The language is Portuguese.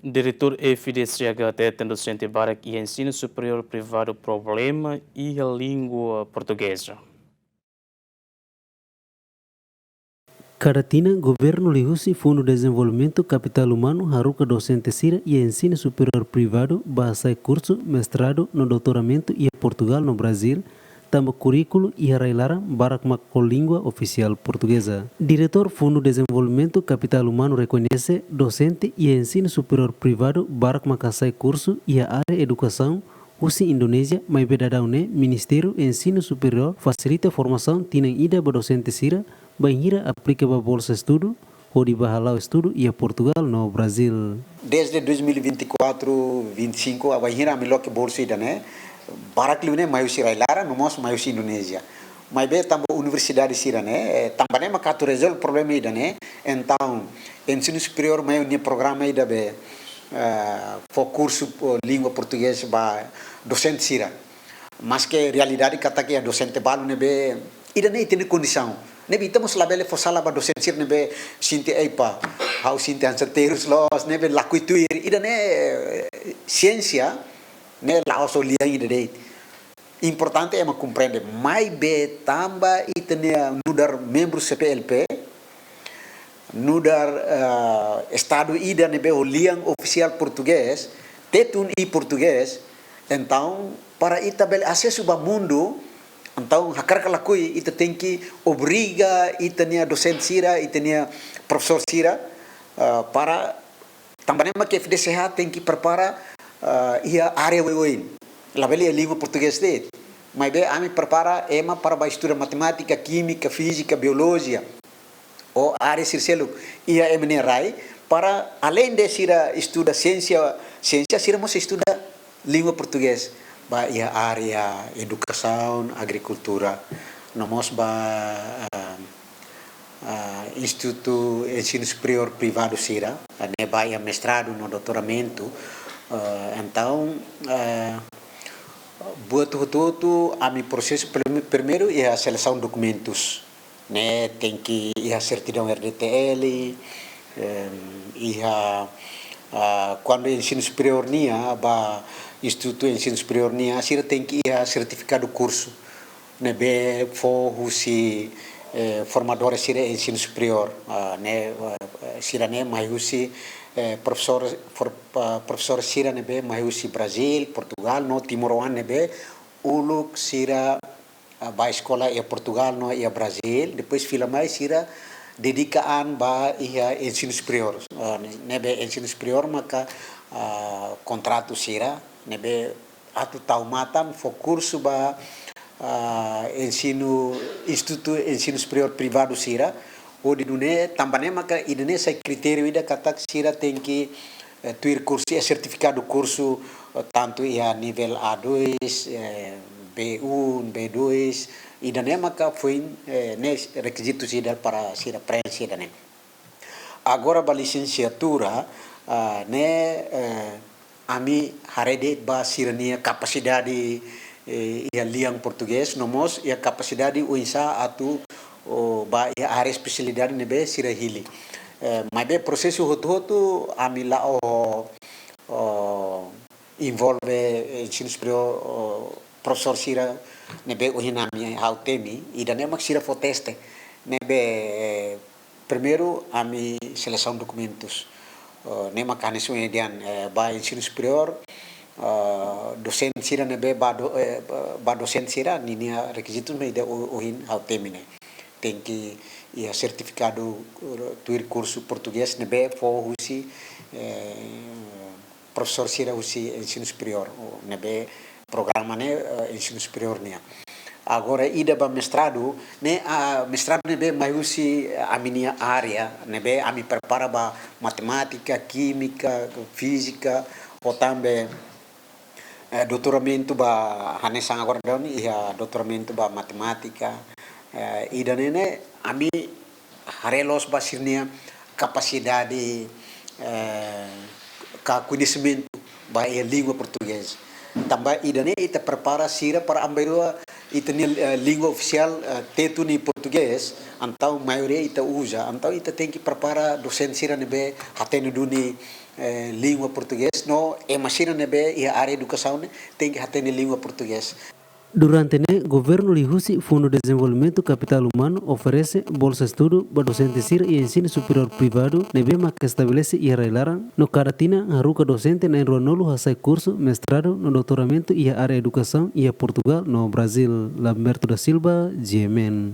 Diretor FDCHT tem docente Barak e ensino superior privado problema e a língua portuguesa. Caratina, Governo Lihusi, Fundo de Desenvolvimento Capital Humano, Haruka Docente Sira e Ensino Superior Privado, Bahasa Curso, Mestrado, no Doutoramento e Portugal no Brasil, também currículo e arrailara Barak Macro Língua Oficial Portuguesa. Diretor Fundo de Desenvolvimento Capital Humano reconhece docente e ensino superior privado Barak Makasai Curso e a área Educação Usi Indonésia, mas bedadaune Ministério Ensino Superior facilita formação tinem ida ba docente Sira, banhira aplica ba bolsa estudo, ou de bahalau estudo e a Portugal no Brasil. Desde 2024-25 a banhira melhor que bolsa ida né, Barak liu né maiu Sira Lara, no nosso maiu Indonésia. Mas bem também universidade Sira né, também é macato resolve o problema ida né, então ensino superior maiu ne programa ida be for curso língua portuguesa ba docente Sira. Mas que realidade kata que a docente balu nebe ida nem tem condição. Nebe estamos lá bele for sala ba docente Sira nebe sinti eipa how sinti anserteiros los nebe lakuituir ida ne ciência ne la osolia ida dei. Importante é compreender mais be tamba itania nudar membro CPLP nudar estado ida nebe o liang oficial português tetun e português. Então, para itabel acesso ao mundo, então, hakar kalakui, ita tem que obriga, ita nia docente sira, ita nia professor sira, para também que FDCH tem que preparar a área weoin. Lá beli a língua portuguesa de, mas bem, a mim prepara ema para estudar matemática, química, física, biologia, ou área circelo, e a rai para além de sira estuda ciência, sira mos estuda língua portuguesa, ba ia área educação, agricultura, nós ba Instituto Ensino Superior Privado Sira, ne ba ia mestrado no doutoramento, então buat tudo a mi processo primeiro é a seleção de documentos, né, tem que ir a certidão RDTL, quando o ensino superior nia ba Instituto Ensino Superior nia sira tem que ir a certificado curso né be for husi formador sira ensino superior né sira né mais husi professor sira né be mais husi Brasil Portugal no Timor né be uluk sira ba escola e Portugal no e Brasil depois fila mais sira dedikaan ba ia ensino superior nebe ensino superior maka contrato sira nebe atu taumatan for curso ba Instituto Ensino Superior Privado sira o di dunia tambane maka idene sai critério ida kata sira tem que tuir curso e certificado curso tanto ia nível A2 B1 B2 idane maka foi ne requisitos ida para sira prensa ida ne agora ba licenciatura a mim harede ba sirania capacidade ia liang português nomos ia capacidade uinsa atu ba ia área especialidade nebe sira hili mas be processo hoto a mim lá envolve ensino superior professor sira nebe uhinami hautemi ida ne mak sira fo teste nebe primeiro a mim seleção de documentos ne makanisme edian ba ensino superior docente sira nebe ba docente sira ninia requisitos me de ohin hautemine tem que ia certificado tuir curso português nebe fo husi professor sira husi ensino superior nebe programa ne ensino superior nia agora ida ba mestrado ne mestrado nebe mai husi a minha área nebe a me prepara ba matemática química física ou também doutoramento ba hanesang agora doni ia doutoramento ba matemática ida nene a mim harelos ba sirnia capacidade conhecimento ba a língua portuguesa também ida ne ita prepara sira para ambeirua ita ni língua oficial tetu ni português, então maioria ita usa, então ita tem que preparar docente sira nebe hatenu duni língua português, no emasira nebe e a área educação tem que hatenu língua português. Durante o governo Lihusi, Fundo de Desenvolvimento Capital Humano oferece bolsa estudo para docente sira e ensino superior privado, nebema que estabelece e arreglaram no Caratina, haruka docente na enronolo hasai curso, mestrado no doutoramento e a área educação e a Portugal no Brasil. Lamberto da Silva, GMN.